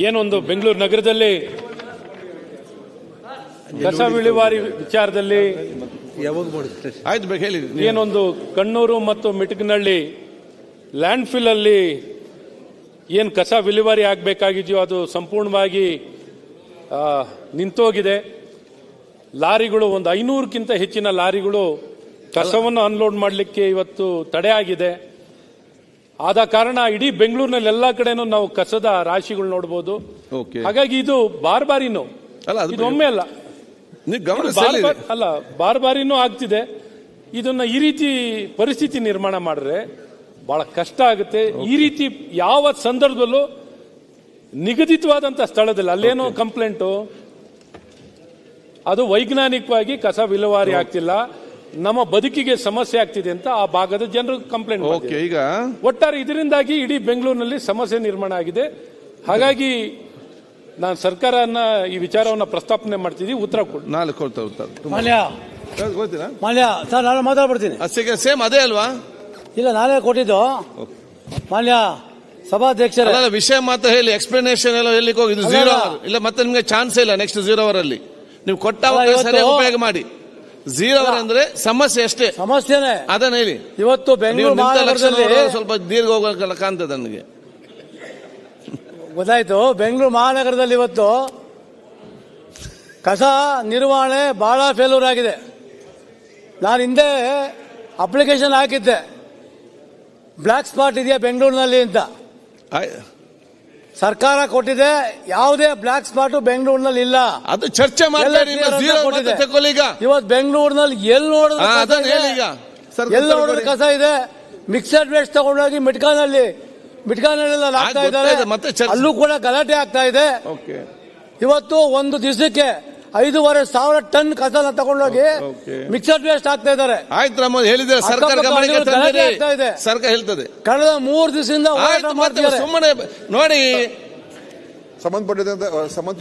ಏನೊಂದು ಬೆಂಗಳೂರು ನಗರದಲ್ಲಿ ಕಸ ವಿಲೇವಾರಿ ವಿಚಾರದಲ್ಲಿ ಏನೊಂದು ಕಣ್ಣೂರು ಮತ್ತು ಮಿಟಕನಹಳ್ಳಿ ಲ್ಯಾಂಡ್ ಫಿಲ್ ಅಲ್ಲಿ ಏನು ಕಸ ವಿಲೇವಾರಿ ಆಗಬೇಕಾಗಿದೆಯೋ ಅದು ಸಂಪೂರ್ಣವಾಗಿ ನಿಂತೋಗಿದೆ. ಲಾರಿಗಳು ಒಂದು 500ಕ್ಕಿಂತ ಹೆಚ್ಚಿನ ಲಾರಿಗಳು ಕಸವನ್ನು ಅನ್ಲೋಡ್ ಮಾಡಲಿಕ್ಕೆ ಇವತ್ತು ತಡೆ ಆಗಿದೆ. ಆದ ಕಾರಣ ಇಡೀ ಬೆಂಗಳೂರಿನಲ್ಲಿ ಎಲ್ಲಾ ಕಡೆನೂ ನಾವು ಕಸದ ರಾಶಿಗಳು ನೋಡಬಹುದು. ಹಾಗಾಗಿ ಇದು ಬಾರಿನೂ ಇದು ಒಮ್ಮೆ ಅಲ್ಲ, ಬಾರಿನೂ ಆಗ್ತಿದೆ. ಇದನ್ನ ಈ ರೀತಿ ಪರಿಸ್ಥಿತಿ ನಿರ್ಮಾಣ ಮಾಡಿದ್ರೆ ಬಹಳ ಕಷ್ಟ ಆಗುತ್ತೆ. ಈ ರೀತಿ ಯಾವ ಸಂದರ್ಭದಲ್ಲೂ ನಿಗದಿತವಾದಂತಹ ಸ್ಥಳದಲ್ಲಿ ಅಲ್ಲೇನೋ ಕಂಪ್ಲೇಂಟು, ಅದು ವೈಜ್ಞಾನಿಕವಾಗಿ ಕಸ ವಿಲೇವಾರಿ ಆಗ್ತಿಲ್ಲ, ನಮ್ಮ ಬದುಕಿಗೆ ಸಮಸ್ಯೆ ಆಗ್ತಿದೆ ಅಂತ ಆ ಭಾಗದ ಜನರು ಕಂಪ್ಲೇಂಟ್ ಮಾಡಿದ್ದಾರೆ. ಈಗ ಒಟ್ಟಾರೆ ಇದರಿಂದಾಗಿ ಇಡೀ ಬೆಂಗಳೂರಿನಲ್ಲಿ ಸಮಸ್ಯೆ ನಿರ್ಮಾಣ ಆಗಿದೆ. ಹಾಗಾಗಿ ನಾನು ಸರ್ಕಾರನ ಈ ವಿಚಾರವನ್ನ ಪ್ರಸ್ತಾಪನೆ ಮಾಡ್ತಿದ್ದೀವಿ. ಉತ್ತರ ಮಾನ್ಯ ಸರ್, ನಾನು ಮಾತಾಡ್ಬಿಡ್ತೀನಿ. ಸೇಮ್ ಅದೇ ಅಲ್ವಾ? ಇಲ್ಲ, ನಾನೇ ಕೊಟ್ಟಿದ್ದು. ಮಾನ್ಯ ಸಭಾಧ್ಯಕ್ಷರ ವಿಷಯ ಮಾತ್ರ ಹೇಳಿ, ಎಕ್ಸ್ಪ್ಲನೇಷನ್ ಎಲ್ಲ ಎಲ್ಲಿ ಹೋಗಿದ್ದು? 0 ಅವರ್ ಇಲ್ಲ, ಮತ್ತೆ ನಿಮ್ಗೆ ಚಾನ್ಸ್ ಇಲ್ಲ. ನೆಕ್ಸ್ಟ್ 0 ಅವರ್ ಅಲ್ಲಿ ನೀವು ಕೊಟ್ಟ ಸರಿಯಾಗಿ ಉಪಯೋಗ ಮಾಡಿ. 0 ಅವರ್ ಅಂದ್ರೆ ಸಮಸ್ಯೆ ಅಷ್ಟೇ, ಸಮಸ್ಯೆನೆ. ಅದನ್ನ ಹೇಳಿ. ಇವತ್ತು ಬೆಂಗಳೂರು ಮಹಾನಗರದಲ್ಲಿ ಸ್ವಲ್ಪ ದೀರ್ಘ ಹೋಗಲ್ಲ ಕಾಣ್ತದೆ ನನಗೆ. ಗೊತ್ತಾಯ್ತು. ಬೆಂಗಳೂರು ಮಹಾನಗರದಲ್ಲಿ ಇವತ್ತು ಕಸ ನಿರ್ವಹಣೆ ಬಹಳ ಫೇಲ್ಯೂರ್ ಆಗಿದೆ. ನಾನು ಹಿಂದೆ ಅಪ್ಲಿಕೇಶನ್ ಹಾಕಿದ್ದೆ, ಬ್ಲಾಕ್ ಸ್ಪಾಟ್ ಇದೆಯಾ ಬೆಂಗಳೂರಿನಲ್ಲಿ ಅಂತ. ಸರ್ಕಾರ ಕೊಟ್ಟಿದೆ, ಯಾವುದೇ ಬ್ಲಾಕ್ ಸ್ಪಾಟ್ ಬೆಂಗಳೂರಿನಲ್ಲಿ ಇಲ್ಲ. ಅದು ಚರ್ಚೆ ಮಾಡಿ ಇವತ್ತು ಬೆಂಗಳೂರಿನಲ್ಲಿ ಎಲ್ಲಿ ನೋಡಿದ್ರೆ ಕಸ ಇದೆ. ಮಿಕ್ಸಡ್ ವೇಸ್ಟ್ ತಗೊಂಡೋಗಿ ಮಿಟ್ಕಾನಲ್ಲಿ ಹಾಕ್ತಾ ಇದ್ದಾರೆ, ಅಲ್ಲೂ ಕೂಡ ಗಲಾಟೆ ಆಗ್ತಾ ಇದೆ. ಇವತ್ತು ಒಂದು ದಿವಸಕ್ಕೆ 5,500 ಟನ್ ಕಸನ ತಗೊಂಡೋಗಿ ಮಿಕ್ಸಡ್ ವೇಸ್ಟ್ ಆಗ್ತಾ ಇದ್ದಾರೆ. ಸರ್ಕಾರ ಹೇಳ್ತದೆ ಕಳೆದ 3 ದಿವಸದಿಂದ ಸುಮ್ಮನೆ ನೋಡಿ.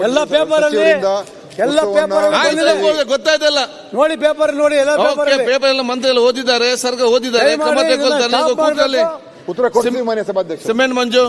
ಎಲ್ಲ ಪೇಪರ್ ಅಲ್ಲಿ ಗೊತ್ತಾಯ್ತಲ್ಲ ನೋಡಿ, ಪೇಪರ್ ನೋಡಿ, ಎಲ್ಲ ಪೇಪರ್ ಎಲ್ಲ ಮಂತ್ರಿ ಎಲ್ಲ ಓದಿದ್ದಾರೆ, ಸರ್ಕಾರ ಓದಿದ್ದಾರೆ. ಉತ್ತರ ಕೊಡ್ತೀವಿ ಮಾನ್ಯ ಸಭಾಧ್ಯಕ್ಷ. ಸಿಮೆಂಟ್ ಮಂಜು